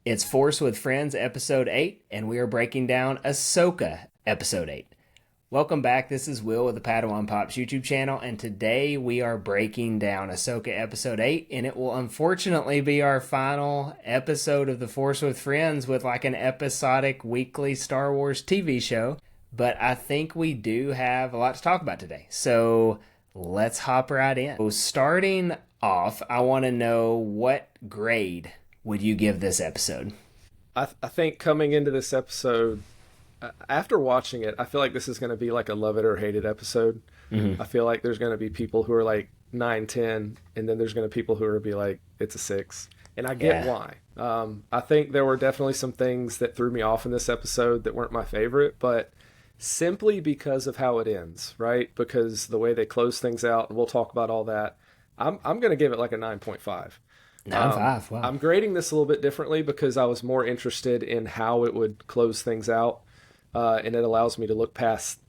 It's Force with Friends, Episode 8, and we are breaking down Ahsoka, Episode 8. Welcome back, this is Will with the Padawan Pops YouTube channel, and today we are breaking down Ahsoka Episode 8, and it will unfortunately be our final episode of The Force with Friends with like an episodic weekly Star Wars TV show, but I think we do have a lot to talk about today, so let's hop right in. So starting off, I want to know what grade would you give this episode? I think coming into this episode, after watching it, I feel like this is going to be like a love it or hate it episode. I feel like there's going to be people who are like 9, 10, and then there's going to be people who are be like, it's a 6. And I get why. I think there were definitely some things that threw me off in this episode that weren't my favorite, but simply because of how it ends, right? Because the way they close things out, and we'll talk about all that, I'm going to give it like a 9.5. 9.5, wow. I'm grading this a little bit differently because I was more interested in how it would close things out, and it allows me to look past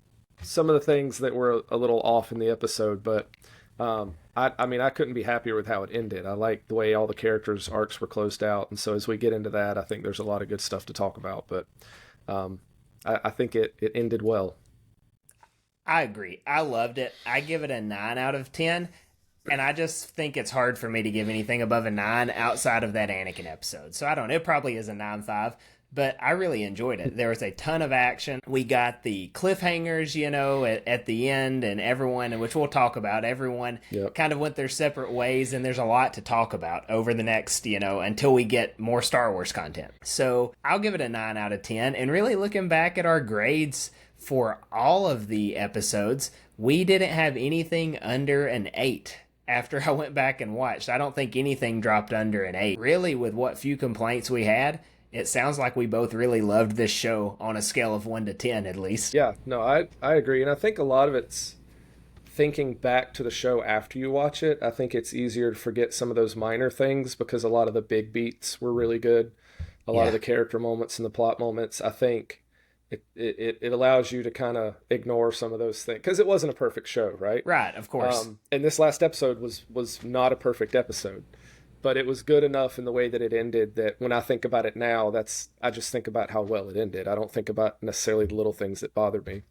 some of the things that were a little off in the episode, but I mean, I couldn't be happier with how it ended. I like the way all the characters' arcs were closed out, and so as we get into that, I think there's a lot of good stuff to talk about, but I think it ended well. I agree. I loved it. I give it a 9 out of 10. And I just think it's hard for me to give anything above a 9 outside of that Anakin episode. So I don't know. It probably is a 9.5, but I really enjoyed it. There was a ton of action. We got the cliffhangers, you know, at the end, and everyone, which we'll talk about, everyone kind of went their separate ways, and there's a lot to talk about over the next, you know, until we get more Star Wars content. So I'll give it a 9 out of 10. And really looking back at our grades for all of the episodes, we didn't have anything under an 8. After I went back and watched, I don't think anything dropped under an 8. Really, with what few complaints we had, it sounds like we both really loved this show on a scale of 1 to 10 at least. Yeah, no, I agree. And I think a lot of it's thinking back to the show after you watch it. I think it's easier to forget some of those minor things because a lot of the big beats were really good. A lot of the character moments and the plot moments, I think it allows you to kind of ignore some of those things because it wasn't a perfect show, right? Right, of course. And this last episode was not a perfect episode, but it was good enough in the way that it ended that when I think about it now, I just think about how well it ended. I don't think about necessarily the little things that bothered me.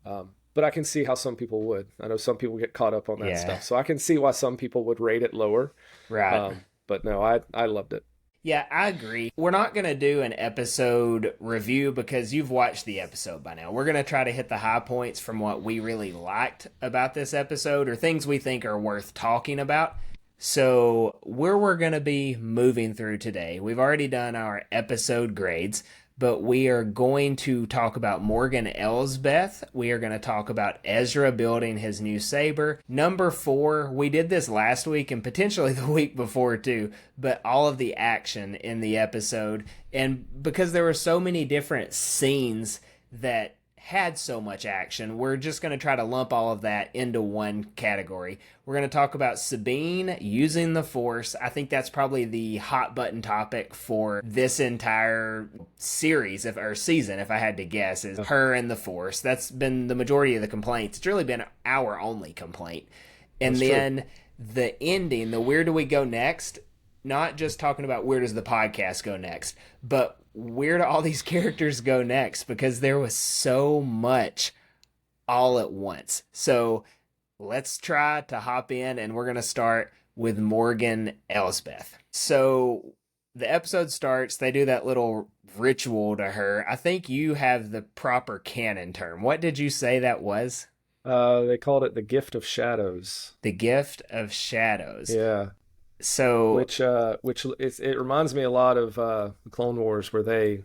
But I can see how some people would. I know some people get caught up on that stuff, so I can see why some people would rate it lower. Right. But no, I loved it. Yeah, I agree. We're not going to do an episode review because you've watched the episode by now. We're going to try to hit the high points from what we really liked about this episode or things we think are worth talking about. So where we're going to be moving through today, we've already done our episode grades, but we are going to talk about Morgan Elsbeth. We are going to talk about Ezra building his new saber. Number 4, we did this last week and potentially the week before too, but all of the action in the episode. And because there were so many different scenes that had so much action, we're just going to try to lump all of that into one category. We're going to talk about Sabine using the Force. I think that's probably the hot button topic for this entire series or season, if I had to guess, is her and the Force. That's been the majority of the complaints. It's really been our only complaint. And that's then true. The ending, the where do we go next? Not just talking about where does the podcast go next, but where do all these characters go next? Because there was so much all at once. So let's try to hop in, and we're going to start with Morgan Elsbeth. So the episode starts, they do that little ritual to her. I think you have the proper canon term. What did you say that was? They called it the Gift of Shadows. The Gift of Shadows. Yeah. So which it reminds me a lot of the Clone Wars, where it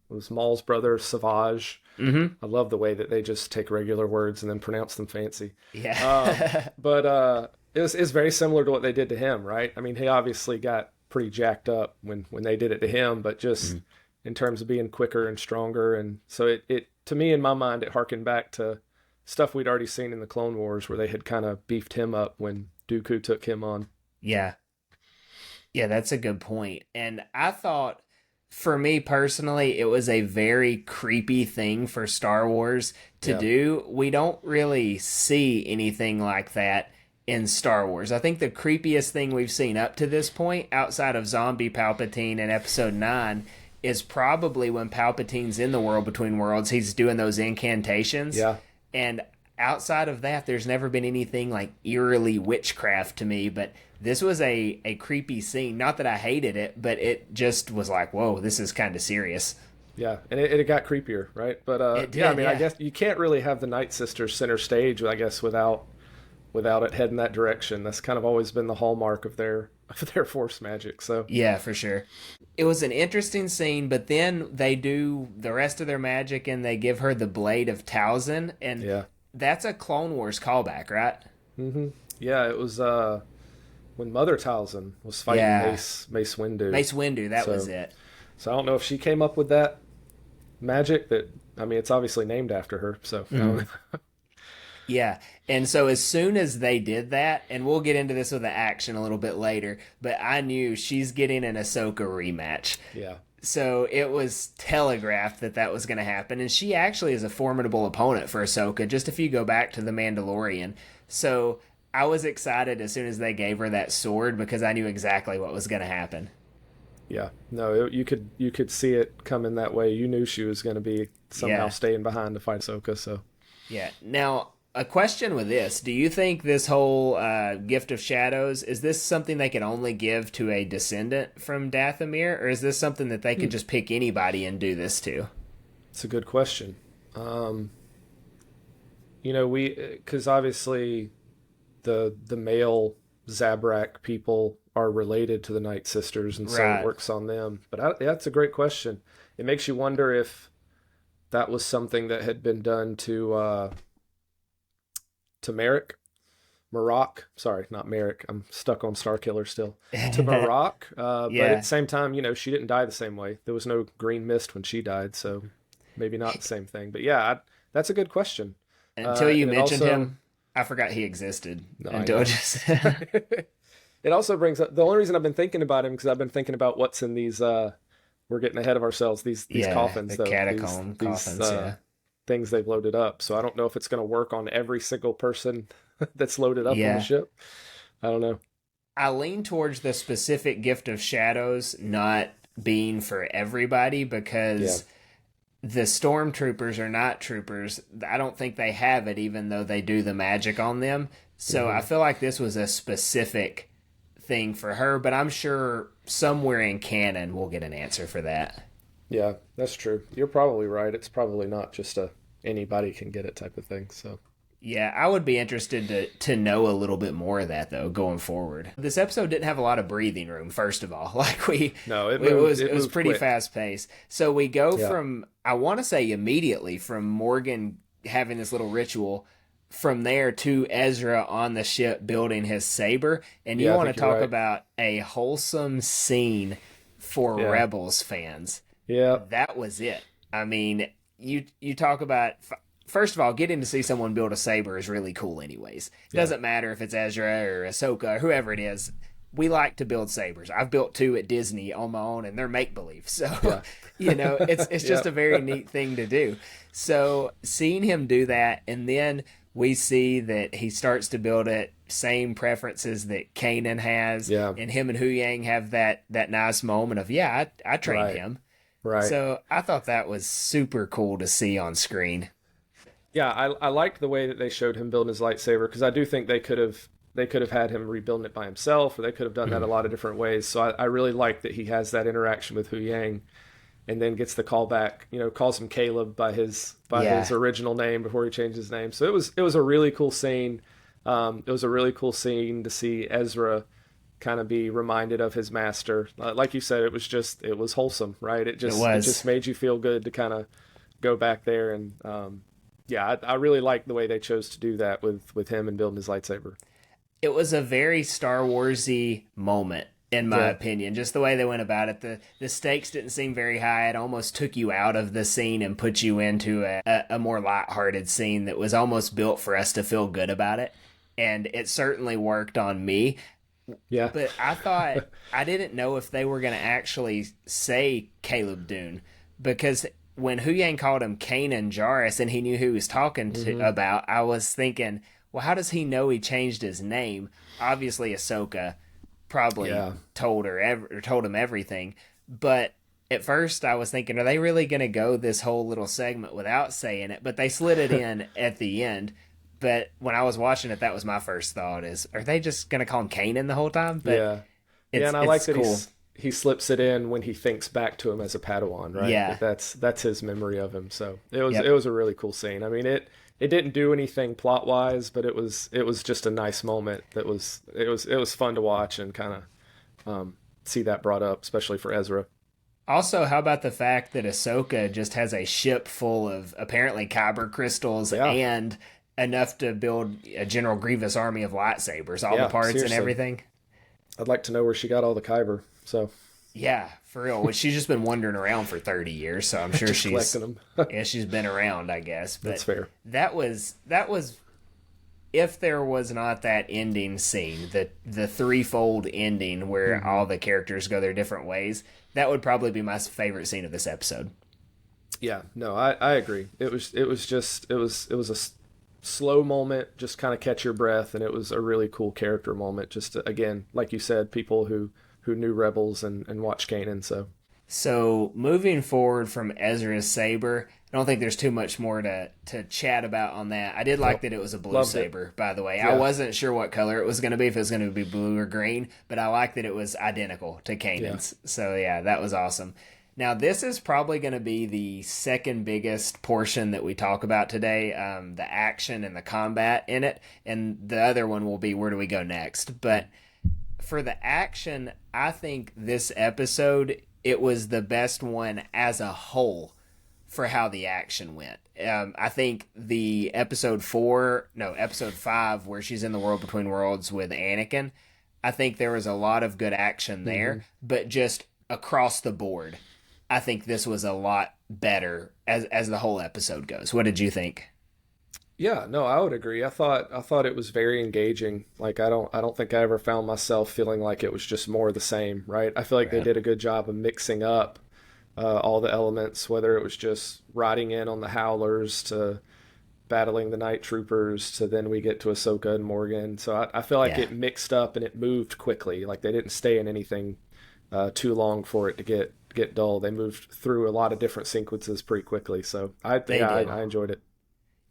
was Maul's brother Savage. I love the way that they just take regular words and then pronounce them fancy. Yeah. But it's very similar to what they did to him, right? I mean, he obviously got pretty jacked up when they did it to him, but just in terms of being quicker and stronger, and so it to me, in my mind, it harkened back to stuff we'd already seen in the Clone Wars, where they had kind of beefed him up when Dooku took him on. Yeah, that's a good point. And I thought, for me personally, it was a very creepy thing for Star Wars to do. We don't really see anything like that in Star Wars. I think the creepiest thing we've seen up to this point, outside of Zombie Palpatine in Episode 9, is probably when Palpatine's in the World Between Worlds. He's doing those incantations. Yeah. And outside of that, there's never been anything like eerily witchcraft to me, but this was a creepy scene. Not that I hated it, but it just was like, whoa, this is kind of serious. Yeah, and it got creepier, right? But It did, yeah, I mean, yeah. I guess you can't really have the Night Sisters center stage, I guess, without it heading that direction. That's kind of always been the hallmark of their Force magic. So Yeah, for sure. It was an interesting scene, but then they do the rest of their magic and they give her the Blade of Talzin, and yeah, that's a Clone Wars callback, right? yeah, it was when Mother Talzin was fighting Yeah. Mace Windu. Mace Windu, that So- was it. So I don't know if she came up with that magic. That, I mean, it's obviously named after her. So Yeah, and so as soon as they did that, and we'll get into this with the action a little bit later, but I knew she's getting an Ahsoka rematch. yeah, So it was telegraphed that that was going to happen, and she actually is a formidable opponent for Ahsoka, just if you go back to The Mandalorian. So I was excited as soon as they gave her that sword because I knew exactly what was going to happen. yeah. No, you could see it coming that way. You knew she was going to be somehow Yeah. staying behind to fight Ahsoka. So Yeah. Now, a question with this. Do you think this whole Gift of Shadows, is this something they can only give to a descendant from Dathomir, or is this something that they could just pick anybody and do this to? it's a good question. Because obviously the male Zabrak people are related to the Night Sisters, and so Right. it works on them. But that's a great question. It makes you wonder if that was something that had been done to Marok. Sorry, not Merrick. I'm stuck on Starkiller still. To Marok. But Yeah. at the same time, she didn't die the same way. There was no green mist when she died, so maybe not the same thing. But yeah, that's a good question. Until you and it mentioned also- him, I forgot he existed. No, I until know. just It also brings up the only reason I've been thinking about him, because I've been thinking about what's in these. We're getting ahead of ourselves. These Yeah, coffins, the though. catacomb These, coffins, yeah. things they've loaded up. So I don't know if it's going to work on every single person that's loaded up on Yeah. the ship. I don't know. I lean towards the specific Gift of Shadows not being for everybody because the stormtroopers are not troopers. I don't think they have it, even though they do the magic on them. So I feel like this was a specific thing for her, but I'm sure somewhere in canon we'll get an answer for that. Yeah, that's true. You're probably right. It's probably not just a anybody can get it type of thing. So Yeah, I would be interested to know a little bit more of that, though, going forward. This episode didn't have a lot of breathing room, first of all. No, it was moved pretty quick. fast paced. So we go Yeah. from, I want to say immediately, from Morgan having this little ritual, from there to Ezra on the ship building his saber. And you Yeah, I want to think you're talk right. about a wholesome scene for Yeah. Rebels fans. Yeah, That was it. I mean, you talk about, first of all, getting to see someone build a saber is really cool anyways. It doesn't matter if it's Ezra or Ahsoka or whoever it is. We like to build sabers. I've built 2 at Disney on my own, and they're make-believe. So, it's just a very neat thing to do. So seeing him do that, and then we see that he starts to build it, same preferences that Kanan has, Yeah. and him and Hu Yang have that nice moment of, I trained Right. him. right. So I thought that was super cool to see on screen. Yeah, I liked the way that they showed him building his lightsaber, because I do think they could have had him rebuilding it by himself, or they could have done that a lot of different ways. So I really like that he has that interaction with Hu Yang, and then gets the call back. Calls him Caleb by his original name before he changed his name. So it was a really cool scene. It was a really cool scene to see Ezra kind of be reminded of his master. Like you said, it was wholesome, right? It just made you feel good to kind of go back there. And I really like the way they chose to do that with him and building his lightsaber. It was a very Star Warsy moment, in my opinion. Just the way they went about it. The stakes didn't seem very high. It almost took you out of the scene and put you into a more lighthearted scene that was almost built for us to feel good about it. And it certainly worked on me. Yeah. But I thought, I didn't know if they were going to actually say Caleb Dune, because when Hu Yang called him Kanan Jarrus and he knew who he was talking to about, I was thinking, well, how does he know he changed his name? Obviously, Ahsoka probably told him everything. But at first, I was thinking, are they really going to go this whole little segment without saying it? But they slid it in at the end. But when I was watching it, that was my first thought: is are they just going to call him Kanan the whole time? But Yeah, and I like that cool. he slips it in when he thinks back to him as a Padawan, right? Yeah, That's his memory of him. So it was yep. it was a really cool scene. I mean, it didn't do anything plot wise, but it was just a nice moment. It was fun to watch and kind of see that brought up, especially for Ezra. Also, how about the fact that Ahsoka just has a ship full of apparently kyber crystals Yeah. and enough to build a General Grievous army of lightsabers, all the parts seriously. and everything? I'd like to know where she got all the kyber. So Yeah, for real. Well, she's just been wandering around for 30 years, so I'm sure she's collecting them. yeah, she's been around, I guess. But That's fair. That was if there was not that ending scene, the threefold ending where all the characters go their different ways, that would probably be my favorite scene of this episode. Yeah, no, I agree. It was a slow moment, just kind of catch your breath, and it was a really cool character moment. Just to, again, like you said, people who knew Rebels and watched Kanan. So moving forward from Ezra's saber, I don't think there's too much more to chat about on that. I did like that it was a blue saber, by the way. Yeah. I wasn't sure what color it was going to be, if it was going to be blue or green, but I like that it was identical to Kanan's. Yeah. So yeah, that was awesome. Now this is probably going to be the second biggest portion that we talk about today, the action and the combat in it, and the other one will be where do we go next. But for the action, I think this episode, it was the best one as a whole for how the action went. I think the episode 5, where she's in the World Between Worlds with Anakin, I think there was a lot of good action there, but just across the board, I think this was a lot better as the whole episode goes. What did you think? Yeah, no, I would agree. I thought it was very engaging. Like I don't think I ever found myself feeling like it was just more of the same, right? I feel like they did a good job of mixing up all the elements, whether it was just riding in on the Howlers to battling the Night Troopers to then we get to Ahsoka and Morgan. So I feel like it mixed up and it moved quickly. Like they didn't stay in anything too long for it to get dull. They moved through a lot of different sequences pretty quickly. So I enjoyed it.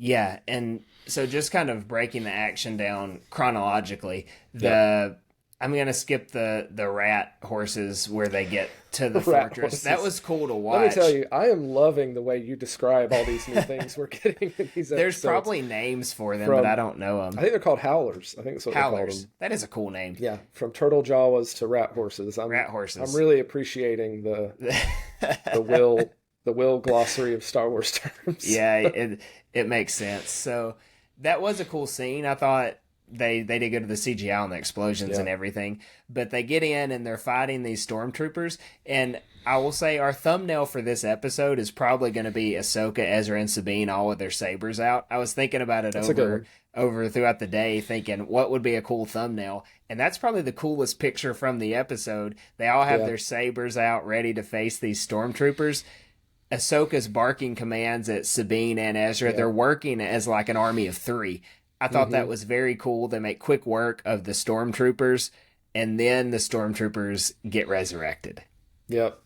Yeah, and so just kind of breaking the action down chronologically, I'm going to skip the rat horses where they get to the fortress. Horses. That was cool to watch. Let me tell you, I am loving the way you describe all these new things we're getting in these episodes. There's probably names for them, but I don't know them. I think they're called Howlers. I think that's what they call them. That is a cool name. Yeah, from turtle jawas to rat horses. Rat horses. I'm really appreciating the Will glossary of Star Wars terms. Yeah, it makes sense. So that was a cool scene. I thought they did go to the CGI on the explosions and everything, but they get in and they're fighting these stormtroopers. And I will say our thumbnail for this episode is probably going to be Ahsoka, Ezra, and Sabine all with their sabers out. I was thinking about it over throughout the day, thinking what would be a cool thumbnail, and that's probably the coolest picture from the episode. They all have their sabers out, ready to face these stormtroopers. Ahsoka's barking commands at Sabine and Ezra. They're working as like an army of 3. I thought that was very cool. They make quick work of the stormtroopers, and then the stormtroopers get resurrected. Yep.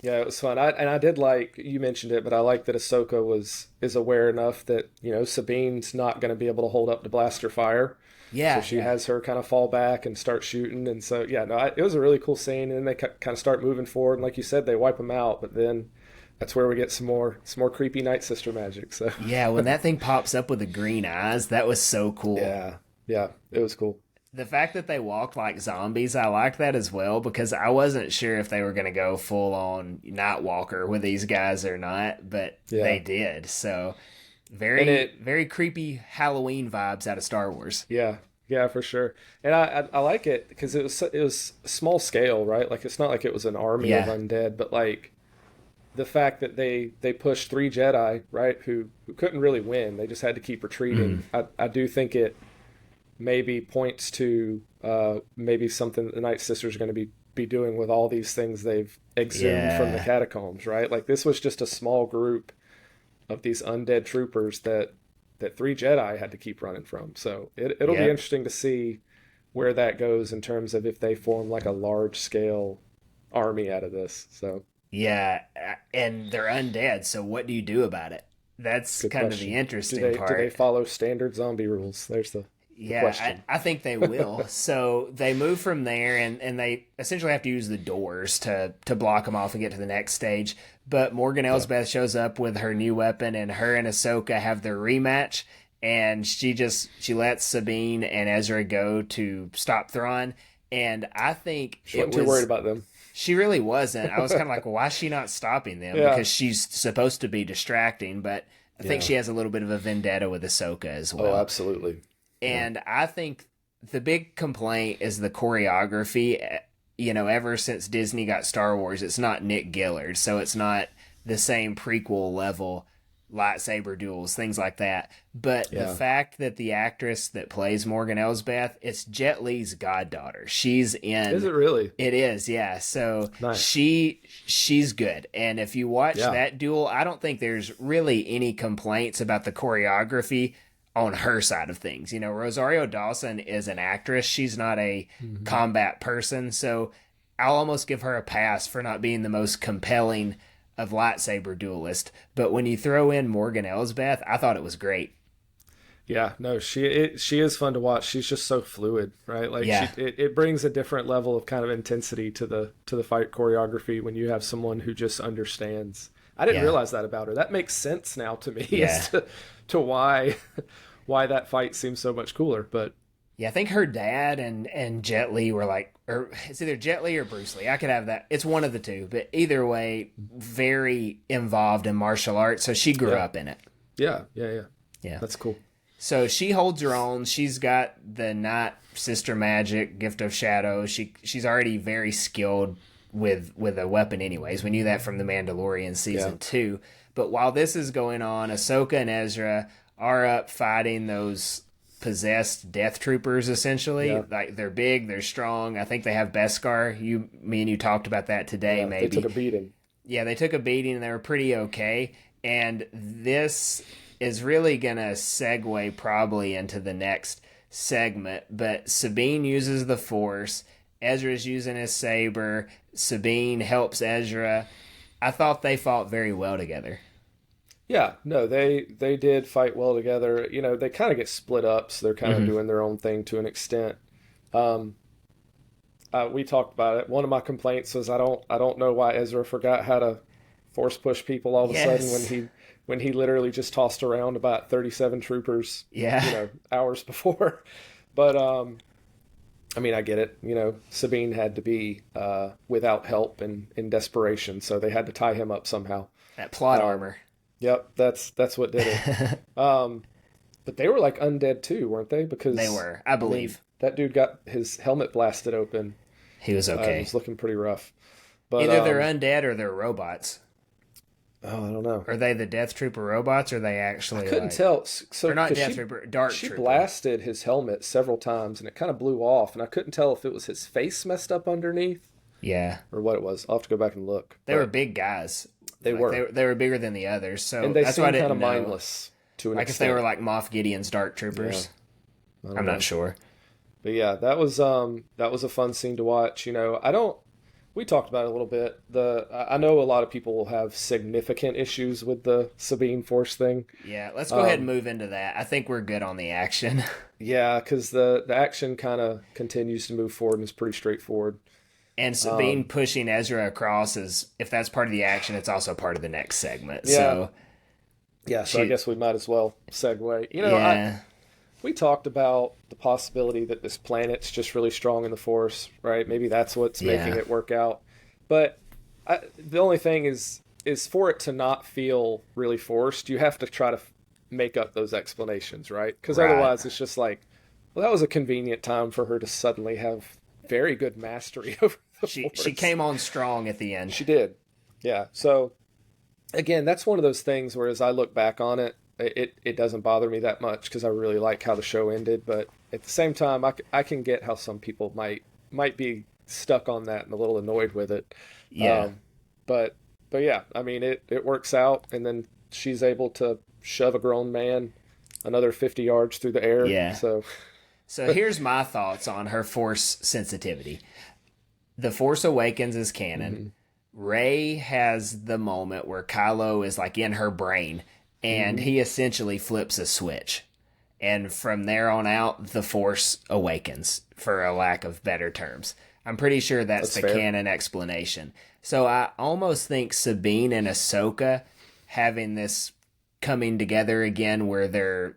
Yeah, it was fun. I did like, you mentioned it, but I like that Ahsoka is aware enough that, Sabine's not going to be able to hold up to blaster fire. Yeah. So she has her kind of fall back and start shooting. And so, it was a really cool scene. And then they kind of start moving forward. And like you said, they wipe them out, but then that's where we get some more creepy Night Sister magic. So yeah, when that thing pops up with the green eyes, that was so cool. Yeah, it was cool. The fact that they walked like zombies, I liked that as well, because I wasn't sure if they were going to go full on Night Walker with these guys or not, but they did. So very creepy Halloween vibes out of Star Wars. Yeah, for sure. And I like it because it was small scale, right? Like it's not like it was an army of undead, but like the fact that they pushed 3 Jedi, right, who couldn't really win. They just had to keep retreating. I do think it maybe points to maybe something that the Night Sisters are going to be doing with all these things they've exhumed from the catacombs, right? Like this was just a small group of these undead troopers that that 3 Jedi had to keep running from. So it'll be interesting to see where that goes in terms of if they form like a large scale army out of this. So Yeah, and they're undead, so what do you do about it? That's good kind of question. the interesting Do they part. follow standard zombie rules? There's the Yeah, question. I think they will. So they move from there, and they essentially have to use the doors to block them off and get to the next stage. But Morgan Yeah. Elsbeth shows up with her new weapon, and her and Ahsoka have their rematch. And she lets Sabine and Ezra go to stop Thrawn. And I think She wasn't too worried about them. she really wasn't. I was kind of like, well, why is she not stopping them? Yeah. Because she's supposed to be distracting, but I think Yeah. she has a little bit of a vendetta with Ahsoka as well. Oh, absolutely. And I think the big complaint is the choreography. Ever since Disney got Star Wars, it's not Nick Gillard, so it's not the same prequel level lightsaber duels, things like that. But the fact that the actress that plays Morgan Elsbeth, it's Jet Li's goddaughter. She's in. Is it really? It is, yeah. So Nice. she's good. And if you watch that duel, I don't think there's really any complaints about the choreography on her side of things. Rosario Dawson is an actress. She's not a combat person. So I'll almost give her a pass for not being the most compelling of lightsaber duelist. But when you throw in Morgan Elsbeth, I thought it was great. Yeah, no, she is fun to watch. She's just so fluid, right? Like it brings a different level of kind of intensity to the fight choreography when you have someone who just understands. I didn't realize that about her. That makes sense now to me as to why that fight seems so much cooler. But yeah, I think her dad and Jet Li were like, or it's either Jet Li or Bruce Lee. I could have that. It's one of the two, but either way, very involved in martial arts. So she grew up in it. Yeah. That's cool. So she holds her own. She's got the Night Sister magic, Gift of Shadow. She's already very skilled with a weapon anyways. We knew that from The Mandalorian season 2. But while this is going on, Ahsoka and Ezra are up fighting those possessed death troopers, essentially. Like, they're big, they're strong. I think they have Beskar. Me and you talked about that today, maybe. They took a beating. Yeah, they took a beating and they were pretty okay. And this is really going to segue probably into the next segment. But Sabine uses the Force. Ezra's using his saber. Sabine helps Ezra. I thought they fought very well together. Yeah, no, they did fight well together. They kind of get split up, so they're kind of doing their own thing to an extent. We talked about it. One of my complaints was I don't know why Ezra forgot how to force push people all of a sudden when he literally just tossed around about 37 troopers, hours before. But I mean, I get it. Sabine had to be without help and in desperation, so they had to tie him up somehow. That plot armor. Yep, that's what did it. But they were like undead too, weren't they? Because they were, I believe. That dude got his helmet blasted open. He was okay. It was looking pretty rough. But either they're undead or they're robots. Oh, I don't know. Are they the Death Trooper robots, or are they actually? I couldn't tell. So they're not Death Trooper, Dark Trooper. She blasted his helmet several times, and it kind of blew off, and I couldn't tell if it was his face messed up underneath. Yeah. Or what it was. I'll have to go back and look. They were big guys. They were. They were bigger than the others, so and they that's why I seemed didn't kind of know. mindless to an like extent. if they were like Moff Gideon's Dark Troopers. Yeah. I'm not sure. But yeah, that was a fun scene to watch. We talked about it a little bit. I know a lot of people will have significant issues with the Sabine Force thing. Yeah, let's go ahead and move into that. I think we're good on the action. Yeah, because the action kind of continues to move forward and is pretty straightforward. And Sabine pushing Ezra across if that's part of the action, it's also part of the next segment. Yeah. So I guess we might as well segue. We talked about the possibility that this planet's just really strong in the Force, right? Maybe that's what's making it work out. But the only thing is for it to not feel really forced, you have to try to make up those explanations, right? Because otherwise it's just like, well, that was a convenient time for her to suddenly have very good mastery over the Force. She came on strong at the end. She did. Yeah. So, again, that's one of those things where as I look back on it, it doesn't bother me that much because I really like how the show ended. But at the same time, I can get how some people might be stuck on that and a little annoyed with it. Yeah. But yeah, I mean, it works out, and then she's able to shove a grown man another 50 yards through the air. Yeah. So here's my thoughts on her Force sensitivity. The Force Awakens is canon. Rey has the moment where Kylo is like in her brain, and he essentially flips a switch. And from there on out, the Force awakens, for a lack of better terms. I'm pretty sure that's the fair. canon explanation. So I almost think Sabine and Ahsoka having this coming together again where they're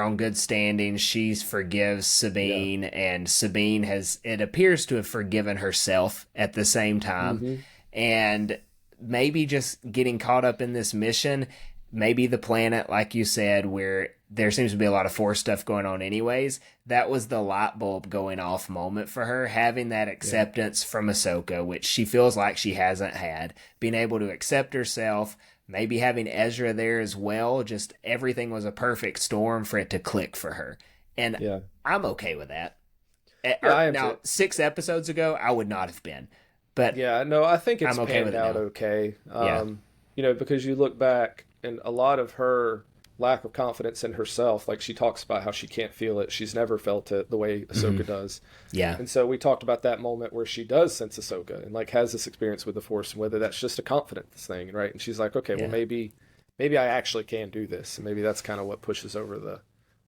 on good standing. She forgives Sabine, and Sabine it appears to have forgiven herself at the same time. And maybe just getting caught up in this mission, maybe the planet, like you said, where there seems to be a lot of Force stuff going on anyways, that was the light bulb going off moment for her, having that acceptance from Ahsoka, which she feels like she hasn't had, being able to accept herself, maybe having Ezra there as well, just everything was a perfect storm for it to click for her. And I'm okay with that. I am Now, too. 6 episodes ago, I would not have been. But yeah, no, I think it's I'm okay panned with it out now. okay. Because you look back and a lot of her lack of confidence in herself, like she talks about how she can't feel it. She's never felt it the way Ahsoka does. Yeah. And so we talked about that moment where she does sense Ahsoka and like has this experience with the Force, and whether that's just a confidence thing, right? And she's like, okay, well maybe I actually can do this. And maybe that's kind of what pushes over the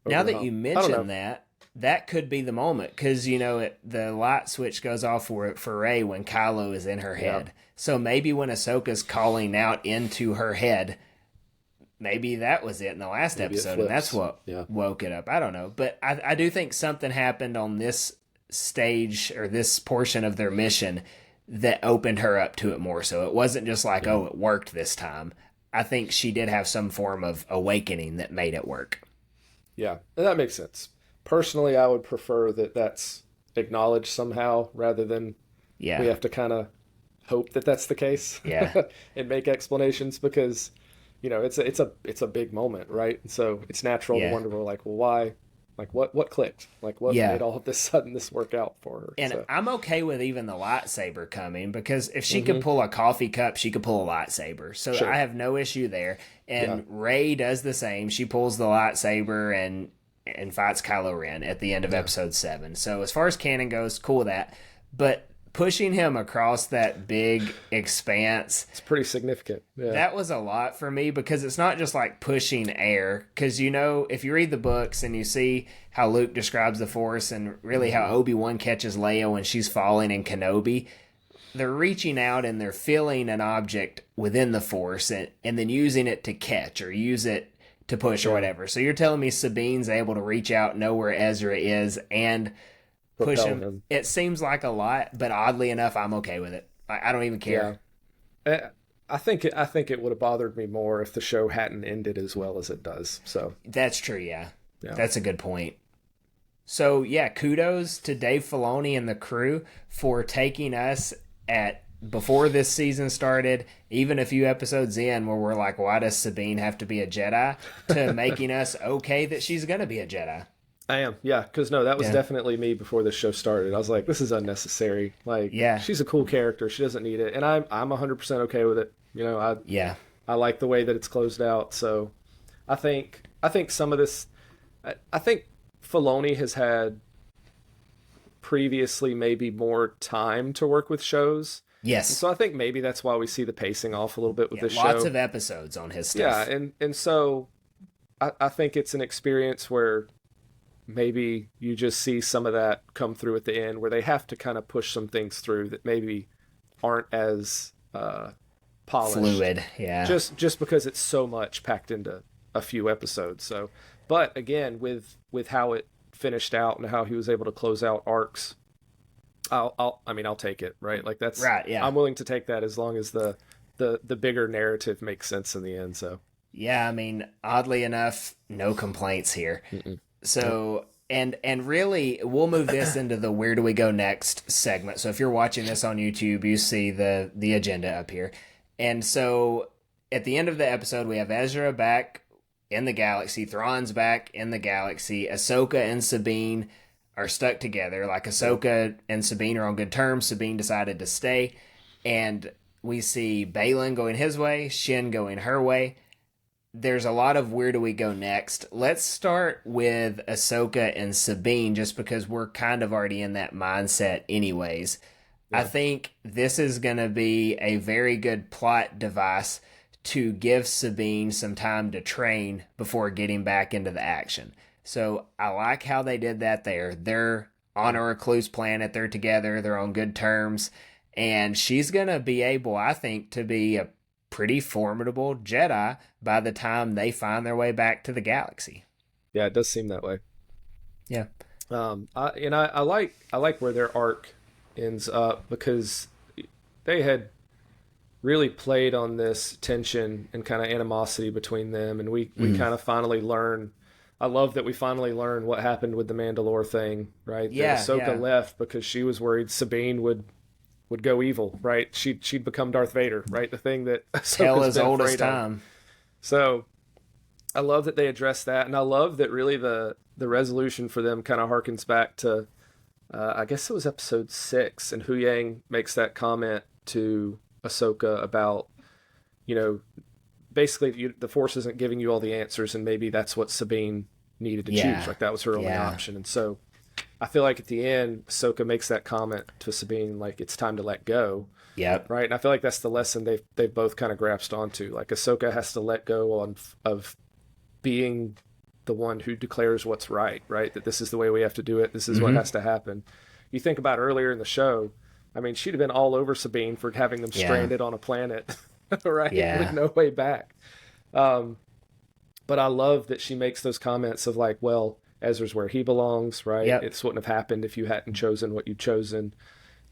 Now that hump. you I don't mention know. that could be the moment, because the light switch goes off for Rey when Kylo is in her head. So maybe when Ahsoka's calling out into her head, maybe that was it in the last Maybe it episode, and that's flips. what woke it up. I don't know, but I do think something happened on this stage or this portion of their mission that opened her up to it more. So it wasn't just like, oh, it worked this time. I think she did have some form of awakening that made it work. Yeah, and that makes sense. Personally, I would prefer that that's acknowledged somehow rather than we have to kind of hope that that's the case. Yeah. And make explanations, because it's a big moment, right? And so it's natural to wonder, well, like, well, why? Like, what clicked? Like, what made all of this sudden this work out for her? And so. I'm okay with even the lightsaber coming, because if she could pull a coffee cup, she could pull a lightsaber. So Sure. I have no issue there. And Rey does the same. She pulls the lightsaber and fights Kylo Ren at the end of episode 7. So as far as canon goes, cool with that. But pushing him across that big expanse, It's pretty significant. Yeah. that was a lot for me, because it's not just like pushing air. Because, if you read the books and you see how Luke describes the Force and really how Obi-Wan catches Leia when she's falling in Kenobi, they're reaching out and they're feeling an object within the Force and then using it to catch or use it to push or whatever. So you're telling me Sabine's able to reach out, know where Ezra is, and push him. It seems like a lot, but oddly enough, I'm okay with it. I don't even care. Yeah. I think it would have bothered me more if the show hadn't ended as well as it does. So That's true, yeah. That's a good point. So, kudos to Dave Filoni and the crew for taking us before this season started, even a few episodes in where we're like, why does Sabine have to be a Jedi? To making us okay that she's going to be a Jedi. I am, because that was definitely me before the show started. I was like, this is unnecessary. Like, she's a cool character. She doesn't need it. And I'm 100% okay with it. I like the way that it's closed out. So I think some of this, I think Filoni has had previously maybe more time to work with shows. Yes. And so I think maybe that's why we see the pacing off a little bit with this show. Lots of episodes on his stuff. Yeah, and so I think it's an experience where maybe you just see some of that come through at the end, where they have to kind of push some things through that maybe aren't as polished. Fluid, yeah. Just because it's so much packed into a few episodes. So, but again, with how it finished out and how he was able to close out arcs, I'll take it, right? Like that's right. Yeah, I'm willing to take that as long as the bigger narrative makes sense in the end. So yeah, oddly enough, no complaints here. So and really, we'll move this into the where do we go next segment. So if you're watching this on YouTube, you see the agenda up here, and so at the end of the episode, we have Ezra back in the galaxy, Thrawn's back in the galaxy, Ahsoka and Sabine are stuck together. Like, Ahsoka and Sabine are on good terms. Sabine decided to stay. And we see Baylan going his way, Shin going her way. there's a lot of where do we go next. Let's start with Ahsoka and Sabine, just because we're kind of already in that mindset anyways. Yeah. I think this is going to be a very good plot device to give Sabine some time to train before getting back into the action. So I like how they did that there. They're on a recluse planet. They're together. They're on good terms. And she's going to be able, I think, to be a pretty formidable Jedi by the time they find their way back to the galaxy. Yeah, it does seem that way. Yeah. I like where their arc ends up, because they had really played on this tension and kind of animosity between them, and we kind of finally learn. I love that we finally learn what happened with the Mandalore thing, right? Yeah, that Ahsoka left because she was worried Sabine would go evil, right? She'd become Darth Vader, right? The thing that Tell as been old as afraid of. time. So I love that they addressed that, and I love that really the resolution for them kind of harkens back to I guess it was episode 6, and Hu Yang makes that comment to Ahsoka about, basically the Force isn't giving you all the answers, and maybe that's what Sabine needed to choose. Like that was her only option. And so I feel like at the end, Ahsoka makes that comment to Sabine, like, it's time to let go. Yep. Right. And I feel like that's the lesson they've both kind of grasped onto. Like Ahsoka has to let go of being the one who declares what's right, that this is the way we have to do it. This is what has to happen. You think about earlier in the show, I mean, she'd have been all over Sabine for having them stranded on a planet, right? Yeah. With no way back. But I love that she makes those comments of like, well, Ezra's where he belongs, right? Yep. It wouldn't have happened if you hadn't chosen what you'd chosen,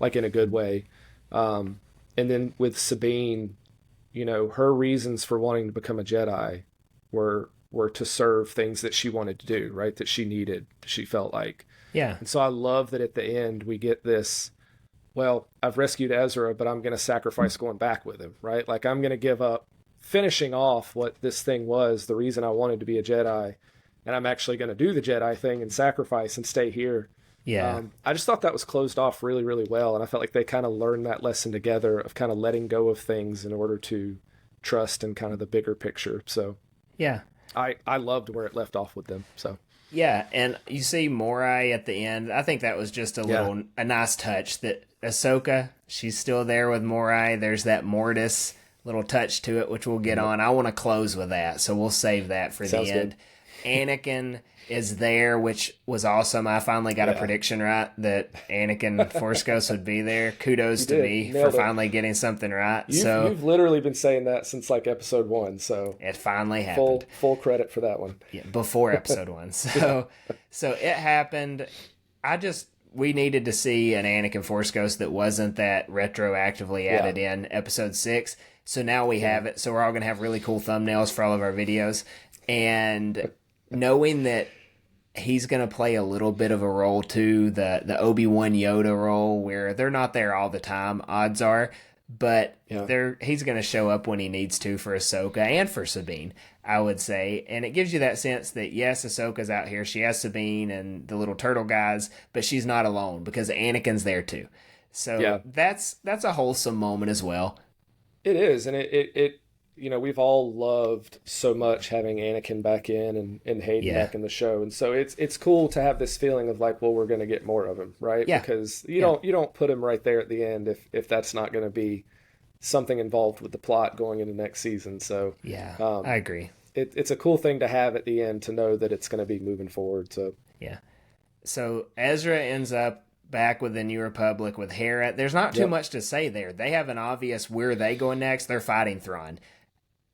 like in a good way. And then with Sabine, her reasons for wanting to become a Jedi were to serve things that she wanted to do, right? That she needed, she felt like. Yeah. And so I love that at the end we get this, well, I've rescued Ezra, but I'm going to sacrifice going back with him, right? Like I'm going to give up finishing off what this thing was, the reason I wanted to be a Jedi, and I'm actually going to do the Jedi thing and sacrifice and stay here. Yeah. I just thought that was closed off really, really well. And I felt like they kind of learned that lesson together of kind of letting go of things in order to trust in kind of the bigger picture. So Yeah. I loved where it left off with them. So Yeah, and you see Morai at the end. I think that was just a nice touch that Ahsoka, she's still there with Morai. There's that Mortis little touch to it, which we'll get on. I want to close with that, so we'll save that for Sounds the end. Anakin is there, which was awesome. I finally got a prediction right that Anakin Force Ghost would be there. Kudos to me for finally getting something right. You've literally been saying that since like episode 1, so it finally happened. Full credit for that one. Yeah, before episode 1. So it happened. We needed to see an Anakin Force Ghost that wasn't that retroactively added in episode 6. So now we have it. So we're all going to have really cool thumbnails for all of our videos. And knowing that he's going to play a little bit of a role too, the Obi-Wan Yoda role, where they're not there all the time, odds are, but he's going to show up when he needs to for Ahsoka and for Sabine, I would say. And it gives you that sense that, yes, Ahsoka's out here. She has Sabine and the little turtle guys, but she's not alone because Anakin's there too. So that's a wholesome moment as well. It is, and it we've all loved so much having Anakin back in and Hayden back in the show, and so it's cool to have this feeling of like, well, we're going to get more of him, right? Yeah. Because you don't put him right there at the end if that's not going to be something involved with the plot going into next season. So I agree. It's a cool thing to have at the end to know that it's going to be moving forward. So Ezra ends up back with the New Republic with Hera. There's not too much to say there. They have an obvious where they going next. They're fighting Thrawn.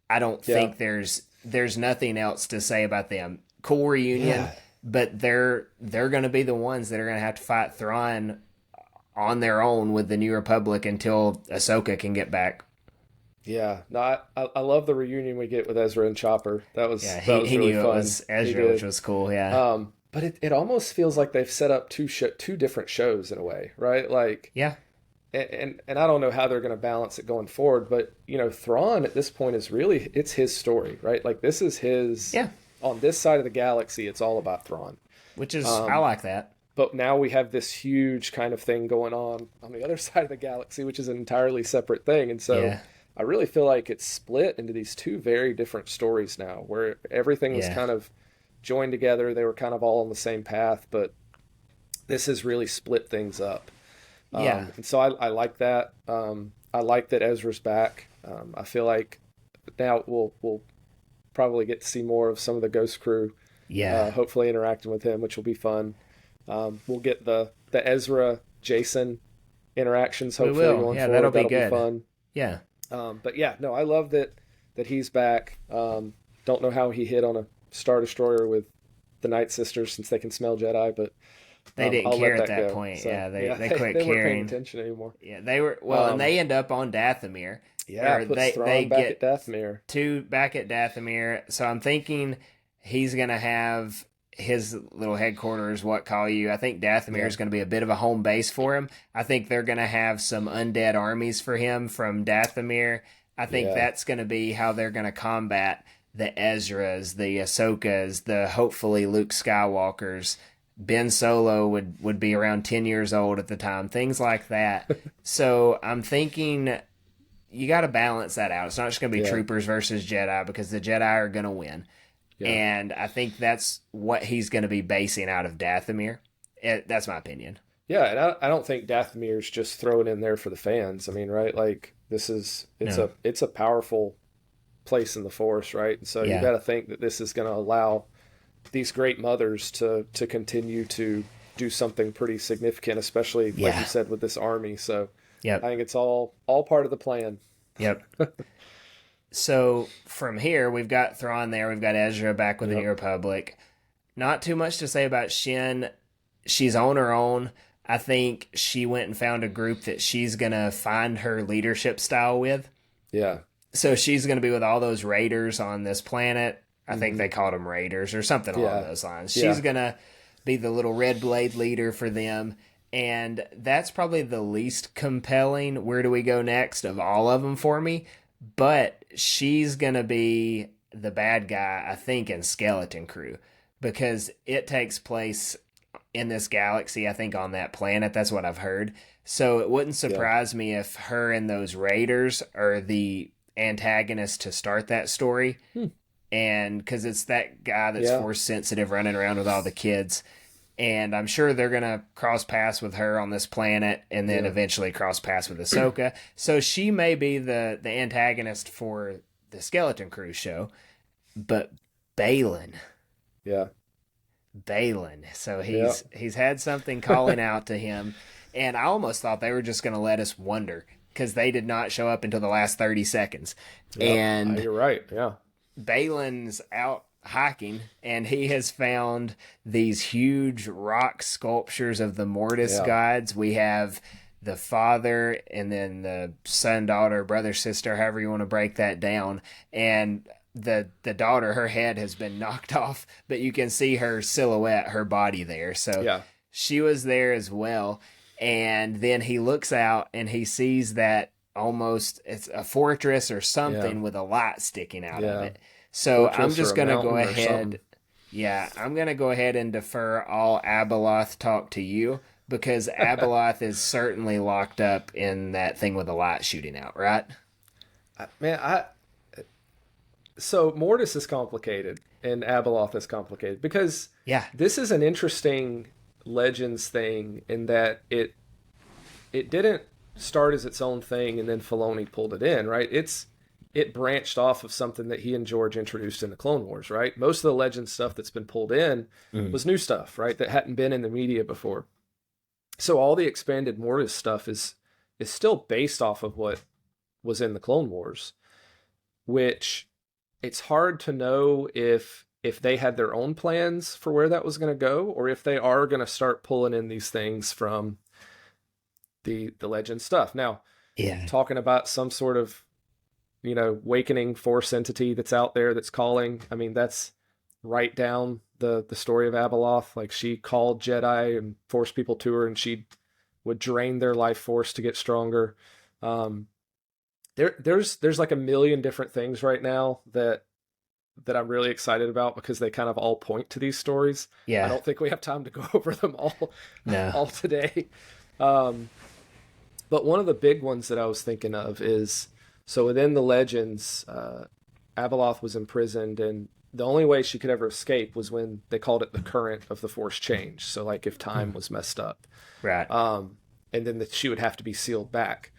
I don't think there's nothing else to say about them. Cool reunion, but they're going to be the ones that are going to have to fight Thrawn on their own with the New Republic until Ahsoka can get back. Yeah, no, I love the reunion we get with Ezra and Chopper. That was he really knew fun. It was Ezra, which was cool. Yeah. But it almost feels like they've set up two different shows in a way, right? Like And I don't know how they're going to balance it going forward, but Thrawn at this point is really, it's his story, right? Like this is his. On this side of the galaxy, it's all about Thrawn, which is I like that. But now we have this huge kind of thing going on the other side of the galaxy, which is an entirely separate thing, and so I really feel like it's split into these two very different stories now, where everything was kind of joined together. They were kind of all on the same path, but this has really split things up. And so I like that. I like that Ezra's back. I feel like now we'll probably get to see more of some of the Ghost Crew. Hopefully interacting with him, which will be fun. We'll get the Ezra Jason interactions. Hopefully, we will. Going forward. That'll be good. Be fun. Yeah. But yeah, no, I love that he's back. Don't know how he hit on a Star Destroyer with the Night Sisters since they can smell Jedi, but they didn't I'll care let at that go. point. So, they quit they caring. weren't paying attention anymore. Yeah, they were. Well, and they end up on Dathomir. Yeah, they get back at Dathomir. 2 back at Dathomir. So I'm thinking he's gonna have his little headquarters, what call you. I think Dathomir is going to be a bit of a home base for him. I think they're going to have some undead armies for him from Dathomir. I think that's going to be how they're going to combat the Ezras, the Ahsokas, the hopefully Luke Skywalkers. Ben Solo would be around 10 years old at the time, things like that. So I'm thinking you got to balance that out. It's not just going to be troopers versus Jedi, because the Jedi are going to win. Yeah. And I think that's what he's going to be basing out of Dathomir. That's my opinion. Yeah, and I don't think Dathomir's just thrown in there for the fans. I mean, right? Like, it's a powerful place in the Force, right? And so you got to think that this is going to allow these great mothers to continue to do something pretty significant, especially like you said with this army. So I think it's all part of the plan. Yep. So from here, we've got Thrawn there. We've got Ezra back with the New Republic. Not too much to say about Shin. She's on her own. I think she went and found a group that she's going to find her leadership style with. Yeah. So she's going to be with all those raiders on this planet. I think they called them raiders or something along those lines. She's going to be the little red blade leader for them. And that's probably the least compelling where do we go next of all of them for me. But she's going to be the bad guy, I think, in Skeleton Crew, because it takes place in this galaxy, I think, on that planet. That's what I've heard. So it wouldn't surprise me if her and those raiders are the antagonists to start that story. And because it's that guy that's force sensitive running around with all the kids. And I'm sure they're going to cross paths with her on this planet and then eventually cross paths with Ahsoka. So she may be the antagonist for the Skeleton Crew show. But Baylan. Yeah. Baylan. So he's had something calling out to him. And I almost thought they were just going to let us wonder, because they did not show up until the last 30 seconds. And you're right. Yeah. Baylan's out hiking, and he has found these huge rock sculptures of the Mortis gods. We have the father and then the son, daughter, brother, sister, however you want to break that down. And the daughter, her head has been knocked off, but you can see her silhouette, her body there. So she was there as well. And then he looks out and he sees that almost it's a fortress or something with a light sticking out of it. So I'm just going to go ahead. Yeah, I'm going to go ahead and defer all Abeloth talk to you, because Abeloth is certainly locked up in that thing with the light shooting out, right? So Mortis is complicated and Abeloth is complicated, because this is an interesting Legends thing in that it didn't start as its own thing and then Filoni pulled it in, right? It branched off of something that he and George introduced in the Clone Wars, right? Most of the Legends stuff that's been pulled in was new stuff, right? That hadn't been in the media before. So all the expanded Mortis stuff is still based off of what was in the Clone Wars, which it's hard to know if they had their own plans for where that was going to go, or if they are going to start pulling in these things from the Legend stuff. Now, talking about some sort of, awakening force entity that's out there that's calling. I mean, that's right down the story of Abeloth. Like, she called Jedi and forced people to her, and she would drain their life force to get stronger. There's like a million different things right now that I'm really excited about, because they kind of all point to these stories. Yeah. I don't think we have time to go over them all today. But one of the big ones that I was thinking of is So within the legends, Abeloth was imprisoned, and the only way she could ever escape was when they called it the current of the Force change. So like if time was messed up, Right. and then she would have to be sealed back.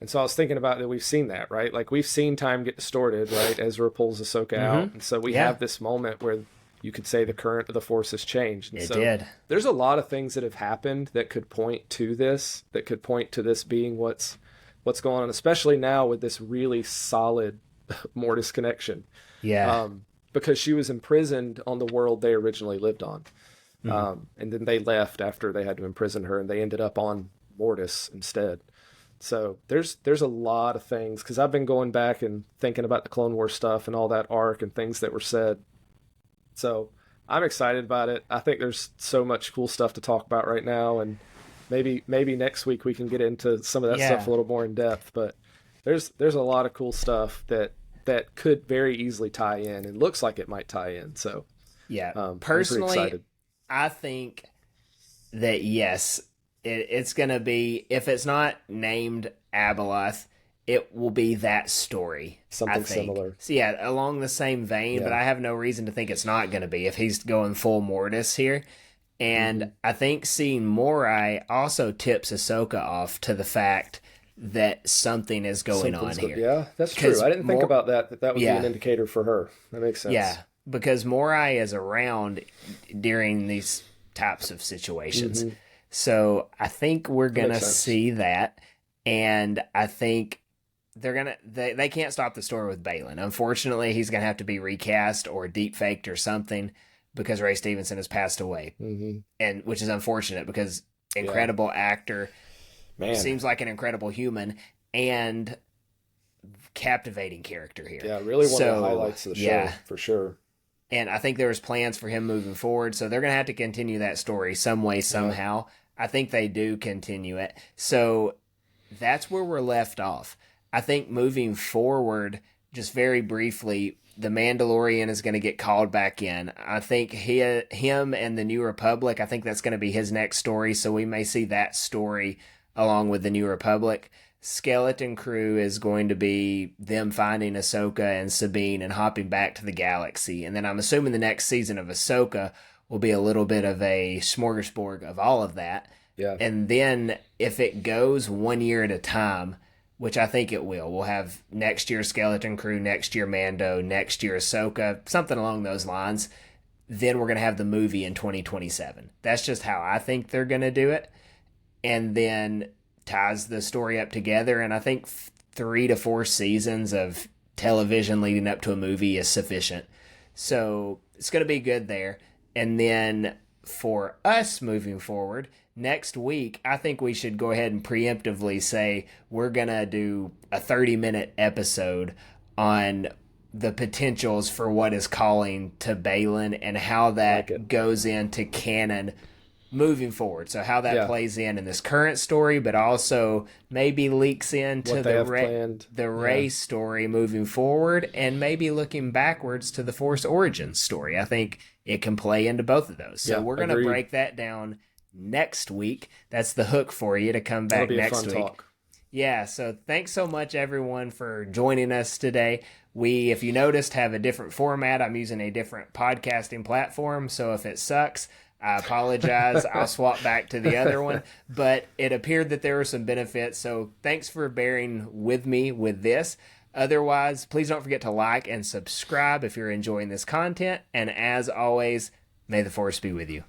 And so I was thinking about that. We've seen that, right? Like we've seen time get distorted, right? Ezra pulls Ahsoka out, and so we have this moment where you could say the current of the Force has changed. And It so did. there's a lot of things that have happened that could point to this, being what's going on, especially now with this really solid Mortis connection. Yeah. Because she was imprisoned on the world they originally lived on. And then they left after they had to imprison her, and they ended up on Mortis instead. So there's a lot of things, because I've been going back and thinking about the Clone Wars stuff and all that arc and things that were said. So I'm excited about it. I think there's so much cool stuff to talk about right now, and maybe next week we can get into some of that stuff a little more in depth. But there's a lot of cool stuff that could very easily tie in, and looks like it might tie in. So personally, I think that yes, it's going to be, if it's not named Abeloth, it will be that story. Something similar. So yeah, along the same vein, but I have no reason to think it's not going to be if he's going full Mortis here. And I think seeing Morai also tips Ahsoka off to the fact that something is going on here. Yeah, that's true. I didn't think about that would be an indicator for her. That makes sense. Yeah, because Morai is around during these types of situations. So I think we're going to see that. And I think they can't stop the story with Baylan. Unfortunately, he's going to have to be recast or deep faked or something, because Ray Stevenson has passed away. And which is unfortunate, because incredible actor, seems like an incredible human, and captivating character here. Yeah, really one of the highlights of the show, for sure. And I think there was plans for him moving forward, so they're going to have to continue that story some way, somehow. I think they do continue it. So that's where we're left off. I think moving forward, just very briefly, the Mandalorian is going to get called back in. I think him and the New Republic, I think that's going to be his next story, so we may see that story along with the New Republic. Skeleton Crew is going to be them finding Ahsoka and Sabine and hopping back to the galaxy. And then I'm assuming the next season of Ahsoka will be a little bit of a smorgasbord of all of that. Yeah. And then if it goes 1 year at a time, which I think it will, we'll have next year Skeleton Crew, next year Mando, next year Ahsoka, something along those lines. Then we're going to have the movie in 2027. That's just how I think they're going to do it. And then ties the story up together. And I think 3 to 4 seasons of television leading up to a movie is sufficient. So it's going to be good there. And then for us moving forward, next week, I think we should go ahead and preemptively say we're going to do a 30-minute episode on the potentials for what is calling to Baylan and how that goes into canon moving forward. So how that plays in this current story, but also maybe leaks into the Rey story moving forward, and maybe looking backwards to the Force Origins story. I think it can play into both of those. So we're going to break that down next week. That's the hook for you to come back next week. Talk. Yeah, so thanks so much, everyone, for joining us today. We, if you noticed, have a different format. I'm using a different podcasting platform, so if it sucks, I apologize. I'll swap back to the other one. But it appeared that there were some benefits, so thanks for bearing with me with this. Otherwise, please don't forget to like and subscribe if you're enjoying this content. And as always, may the Force be with you.